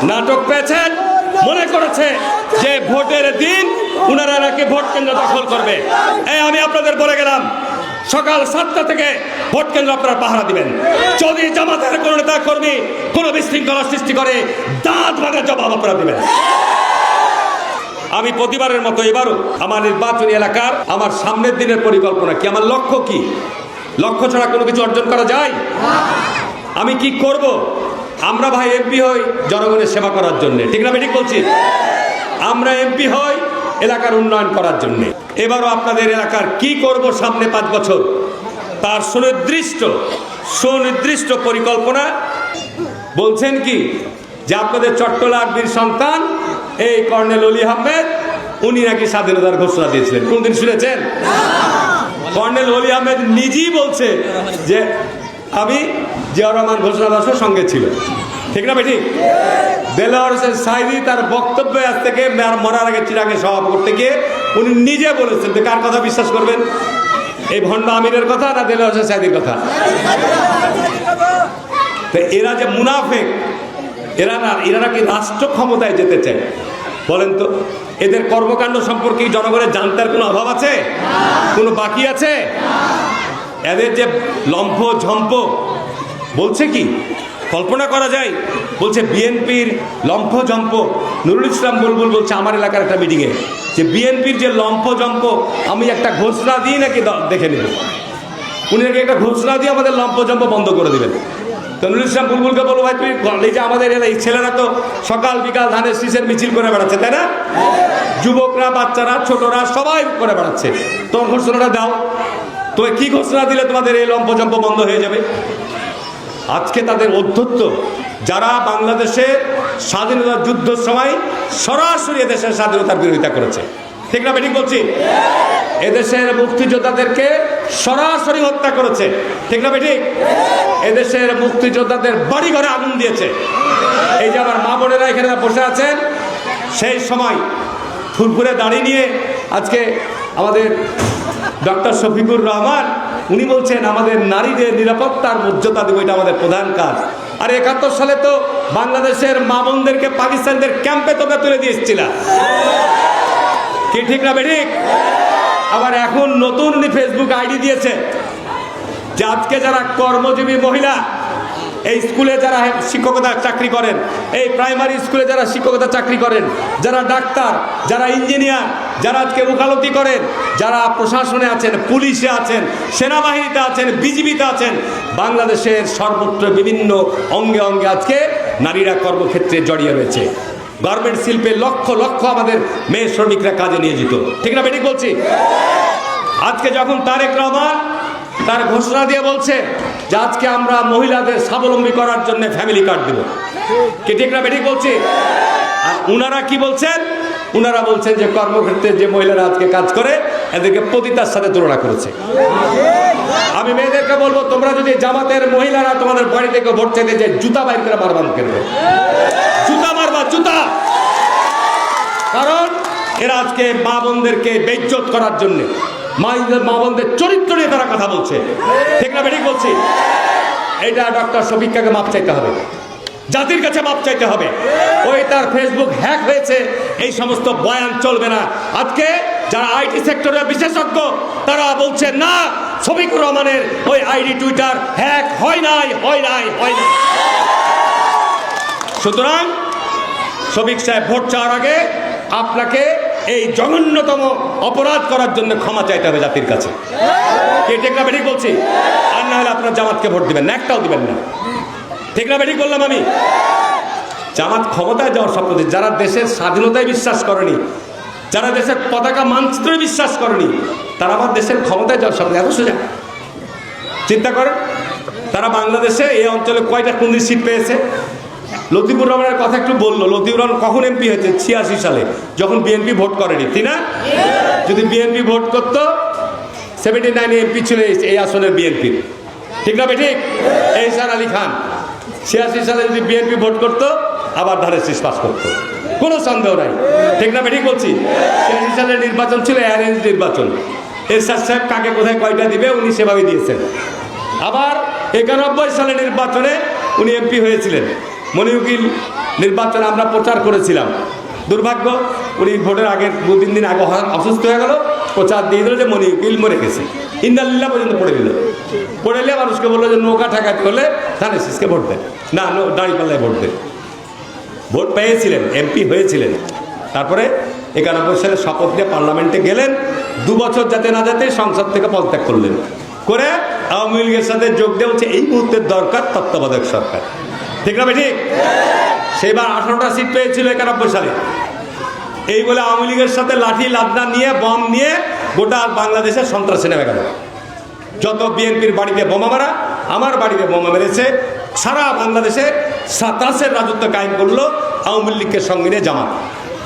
নাটক পেয়েছেন, মনে করেছে যে ভোটের দিন উনারা নাকি ভোট কেন্দ্র দখল করবে। আমি আপনাদের বলে গেলাম, সকাল 7টা থেকে ভোট কেন্দ্র আপনারা পাহারা দিবেন। যদি জামাতের কোনো নেতা কর্মী কোনো বিশৃঙ্খলা সৃষ্টি করে, দাঁত ভাঙা জবাব আপনারা দিবেন। আমি প্রতিবারের মতো এবারও আমার নির্বাচনী এলাকার আমার সামনের দিনের পরিকল্পনা কি, আমার লক্ষ্য কি, লক্ষ্য ছাড়া কোনো কিছু অর্জন করা যায়? আমি কি করব? আমরা ভাই এমপি হই জনগণের সেবা করার জন্য, ঠিক না ঠিক বলছি? আমরা এমপি হই এলাকার উন্নয়ন করার জন্য। এবারও আপনাদের এলাকার কি করব সামনে 5 বছর, তার সুনির্দিষ্ট পরিকল্পনা। বলছেন কি যে আপনাদের চট্টলার বীর সন্তান এই কর্নেল অলি আহমেদ, উনি নাকি স্বাধীনতার ঘোষণা দিয়েছিলেন। কোনদিন শুনেছেন? কর্নেল অলি আহমেদ নিজেই বলছে যে আমি জিয়াউর রহমান ঘোষণা দেওয়ার সঙ্গে ছিল, ঠিক না ঠিক? দেলোয়ার হোসেন সাঈদী তার বক্তব্যে আজ থেকে মরার আগে চিরাগে সভা করতে গিয়ে উনি নিজে বলেছেন যে কার কথা বিশ্বাস করবেন, এই ভণ্ড আমিরের কথা না দেলোয়ার হোসেন সাঈদীর কথা? তো এরা যে মুনাফেক, এরা নাকি রাষ্ট্র ক্ষমতায় যেতে চায়। বলেন তো, এদের কর্মকাণ্ড সম্পর্কে জনগণের জানতার কোনো অভাব আছে? কোনো বাকি আছে? এদের যে লম্ফ ঝম্প বলছে কি কল্পনা করা যায়? বলছে বিএনপির লম্ফ ঝম্প। নুরুল ইসলাম বুলবুল বলছে আমার এলাকার একটা মিটিংয়ে যে বিএনপির যে লম্ফ ঝম্প, আমি একটা ঘোষণা দিই নাকি দেখে নেব। উনি নাকি একটা ঘোষণা দিয়ে আমাদের লম্ফ ঝম্প বন্ধ করে দেবেন। তো নুরুল ইসলাম বুলবুলকে বলবো, ভাই তুমি এই যে আমাদের এই ছেলেরা তো সকাল বিকাল ধানের শীষের মিছিল করে বেড়াচ্ছে, তাই না? যুবকরা, বাচ্চারা, ছোটরা সবাই করে বেড়াচ্ছে, তোমার ঘোষণাটা দাও। তো কি ঘোষণা দিলে তোমাদের এই লম্ফজম্প বন্ধ হয়ে যাবে? আজকে তাদের অধ্যত্ত, যারা বাংলাদেশের স্বাধীনতা যুদ্ধের সময় সরাসরি এদেশের স্বাধীনতার বিরোধিতা করেছে, ঠিক না ঠিক বলছি? এদেশের মুক্তিযোদ্ধাদেরকে সরাসরি হত্যা করেছে, ঠিক না ঠিক? এদেশের মুক্তিযোদ্ধাদের বাড়ি ঘরে আগুন দিয়েছে। এই যে আমার মা বোনেরা এখানে বসে আছেন, সেই সময় ফুরফুরে দাড়ি নিয়ে আজকে আমাদের ডক্টর শফিকুর রহমান উনি বলছেন আমাদের নারীদের নিরাপত্তার মর্যাদা দেবো, এটা আমাদের প্রধান কাজ। আর 71 সালে তো বাংলাদেশের মা বোনদেরকে পাকিস্তানদের ক্যাম্পে তোমরা তুলে দিয়ে এসেছিলা, কি ঠিক না বেঠিক? আবার এখন নতুন ফেসবুক আইডি দিয়েছে যে আজকে যারা কর্মজীবী মহিলা, এই স্কুলে যারা শিক্ষকতা চাকরি করেন, এই প্রাইমারি স্কুলে যারা শিক্ষকতা চাকরি করেন, যারা ডাক্তার, যারা ইঞ্জিনিয়ার, যারা আজকে ওকালতি করেন, যারা প্রশাসনে আছেন, পুলিশে আছেন, সেনাবাহিনীতে আছেন, বিজিবিতে আছেন, বাংলাদেশের সর্বত্র বিভিন্ন অঙ্গে অঙ্গে আজকে নারীরা কর্মক্ষেত্রে জড়িয়ে রয়েছে। গার্মেন্ট শিল্পে লক্ষ লক্ষ আমাদের মেয়ে শ্রমিকরা কাজে নিয়োজিত, ঠিক না বেঠিক বলছি? আজকে যখন তারেক রহমান তার ঘোষণা দিয়ে বলছে যে আজকে আমরা মহিলাদের স্বাবলম্বী করার জন্য ফ্যামিলি কার্ড দেব, কি ঠিক না বেঠিক বলছি? আর উনারা কি বলছেন? উনারা বলছেন যে কর্মক্ষেত্রে যে মহিলারা আজকে কাজ করে এদেরকে পতিতার সাথে তুলনা করেছে। আমি মেয়েদেরকে বলবো, তোমরা যদি জামাতের মহিলারা তোমাদের বাড়ি থেকে ভোট চাইতে যে জুতা বাইর করে মারবা, কেন্দ্র জুতা মারবা, জুতা। কারণ এরা আজকে মা বোনদেরকে বেইজ্জত করার জন্য, মা বোনদের চরিত্র নিয়ে তারা কথা বলছে, ঠিক না বেঠিক বলছি? এটা ডক্টর শফিককে মাপ চাইতে হবে, জাতির কাছে মাপ চাইতে হবে। ওই তার ফেসবুক হ্যাক হয়েছে, এই সমস্ত বয়ান চলবে না। আজকে যারা আইটি সেক্টরের বিশেষজ্ঞ তারা বলছে না, শফিকুর রহমানের ওই আইডি টুইটার হ্যাক হয় নাই। সুতরাং শফিক সাহেব ভোট চাওয়ার আগে আপনাকে এই জঘন্যতম অপরাধ করার জন্য ক্ষমা চাইতে হবে জাতির কাছে, কে ঠিক না বেঠিক বলছি? আর না হলে আপনার জামাতকে ভোট দিবেন না, একটাও দিবেন না, ঠিক না বেঠিক বললাম আমি? জামাত ক্ষমতায় যাওয়ার স্বপ্ন, যারা দেশের স্বাধীনতায় বিশ্বাস করেনি, যারা দেশের পতাকা মানচিত্রে বিশ্বাস করেনি, তারা আমার দেশের ক্ষমতায় যাওয়ার স্বপ্ন। এত সোজা চিন্তা করেন, তারা বাংলাদেশে এই অঞ্চলে কয়টা কোন সিট পেয়েছে? লতিফুর রহমানের কথা একটু বললো। লতিফুর রহমান কখন এমপি হয়েছে? 86 সালে, যখন বিএনপি ভোট করেনি, ঠিক না? যদি বিএনপি ভোট করতো 79 এমপি ছিল এই আসনের বিএনপির, ঠিক না বেঠিক? এহসান আলী খান 86 সালে যদি বিএনপি ভোট করতো আবার ধানের শীষ পাস করতো, কোনো সন্দেহ নাই, ঠিক না বেঠিক বলছি? 86 সালের নির্বাচন ছিল অ্যারেঞ্জ নির্বাচন। এরশাদ সাহেব কাকে কোথায় কয়টা দিবে উনি সেভাবে দিয়েছেন। আবার 91 সালে নির্বাচনে উনি এমপি হয়েছিলেন। মনিউকিল নির্বাচনে আমরা প্রচার করেছিলাম। দুর্ভাগ্য, উনি ভোটের আগের 2-3 দিন আগে অসুস্থ হয়ে গেল, প্রচার দিয়ে দিল যে মনিউকিল মরে গেছে। ইন্দালিল্লাহ পর্যন্ত পড়ে দিল। পড়ে দিলে মানুষকে বললো যে নৌকা ঠেকাতে হলে ধানেশিসকে ভোট দেন, না দাঁড়িপাল্লায় ভোট দেন। ভোট পেয়েছিলেন, এমপি হয়েছিলেন। তারপরে 91 সালে শপথ নিয়ে পার্লামেন্টে গেলেন। 2 বছর যাতে না যেতে সংসদ থেকে পদত্যাগ করলেন, করে আওয়ামী লীগের সাথে যোগ দেওয়া হচ্ছে এই মুহূর্তের দরকার তত্ত্বাবধায়ক সরকার। ঠিক না ঠিক? সেইবার 18টা সিট পেয়েছিল 91 সালে। এই বলে আওয়ামী লীগের সাথে লাঠি লাদনা নিয়ে বম নিয়ে গোটা বাংলাদেশে সন্ত্রাসী নেমে গেল। যত বিএনপির বাড়িতে বোমা মারা, আমার বাড়িতে বোমা মেরেছে, সারা বাংলাদেশে সাতাশের রাজত্ব কায়েম করলো আওয়ামী লীগকে সঙ্গে নিয়ে জামাত।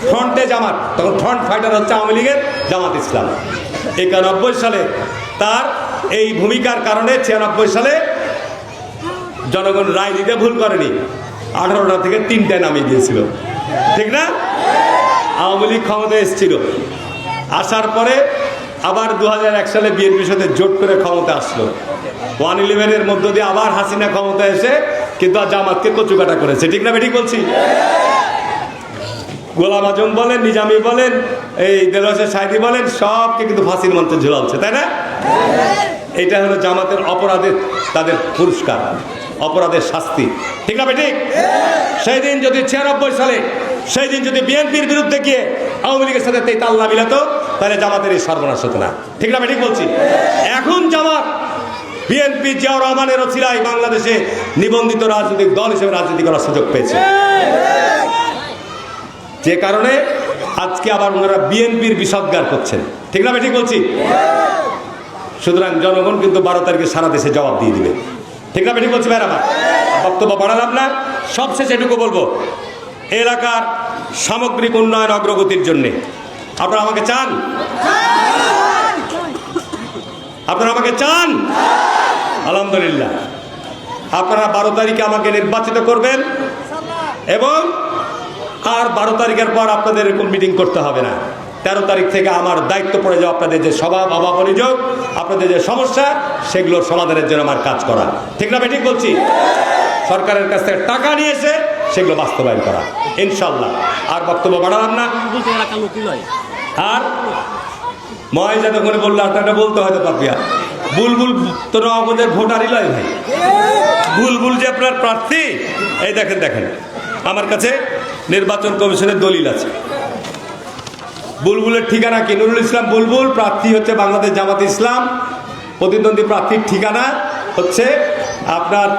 ফ্রন্টে জামাত, তখন ফ্রন্ট ফাইটার হচ্ছে আওয়ামী লীগের জামাত ইসলাম। 91 সালে তার এই ভূমিকার কারণে 96 সালে জনগণ রায় দিতে ভুল করেনি, 18টা থেকে 3টায় নামিয়ে দিয়েছিল। ঠিক না? আওয়ামী লীগ ক্ষমতায় এসেছিল, আসার পরে আবার 2001 সালে বিএনপির সাথে জোট করে ক্ষমতা আসলো। 111-এর মধ্য দিয়ে আবার হাসিনা ক্ষমতা এসে কিন্তু আর জামাতকে কচুকাটা করেছে। ঠিক না ঠিক বলছি? গোলাম আজম বলেন, নিজামী বলেন, এই দেলোয়ার সাইদি বলেন, সবকে কিন্তু ফাঁসির মঞ্চে ঝুলাচ্ছে, তাই না? এটা হলো জামাতের অপরাধের তাদের পুরস্কার, অপরাধের শাস্তি। ঠিক না ঠিক? সেই দিন যদি 96 সালে সেই দিন যদি বিএনপির বিরুদ্ধে গিয়ে আওয়ামী লীগের সাথে তাল্লা মিলাতো, তাহলে জামাতের এই সর্বনাশ হতো না। ঠিক না ঠিক বলছি? এখন জামাত বিএনপি জিয়াউর রহমানের ওসিলায় বাংলাদেশে নিবন্ধিত রাজনৈতিক দল হিসেবে রাজনীতি করার সুযোগ পেয়েছে, যে কারণে আজকে আবার ওনারা বিএনপির বিষদগার করছেন। ঠিক না ঠিক বলছি? সুতরাং জনগণ কিন্তু 12 তারিখে সারা দেশে জবাব দিয়ে দিবে। ঠিক না ঠিক বলছি? ভাইরা, বক্তব্য বাড়ালাম না, সবশেষে এটুকু বলবো, এলাকার সামগ্রিক উন্নয়ন অগ্রগতির জন্যে আপনারা আমাকে চান? আপনারা আমাকে চান? আলহামদুলিল্লাহ, আপনারা 12 তারিখে আমাকে নির্বাচিত করবেন এবং আর 12 তারিখের পর আপনাদের এরকম মিটিং করতে হবে না। 13 তারিখ থেকে আমার দায়িত্ব পড়ে যাও আপনাদের যে স্বভাব অভাব অভিযোগ, আপনাদের যে সমস্যা, সেগুলোর সমাধানের জন্য আমার কাজ করা। ঠিক না ঠিক বলছি? সরকারের কাছ থেকে টাকা নিয়েছে, সেগুলো বাস্তবায়ন করা ইনশাল্লাহ। আর বক্তব্য বাড়ালাম না। আর ময় যাতে করে বললে আপনারা বলতে হয়তো পাপিয়া বুলবুল তো নবাবগঞ্জের ভোটারই লয় ভাই। বুলবুল যে আপনার প্রার্থী, এই দেখেন দেখেন আমার কাছে নির্বাচন কমিশনের দলিল আছে। বুলবুলের ঠিকানা কি? নুরুল ইসলাম বুলবুল, প্রার্থী হচ্ছে বাংলাদেশ জামাত ইসলাম। প্রতিদ্বন্দ্বী প্রার্থীর ঠিকানা হচ্ছে আপনার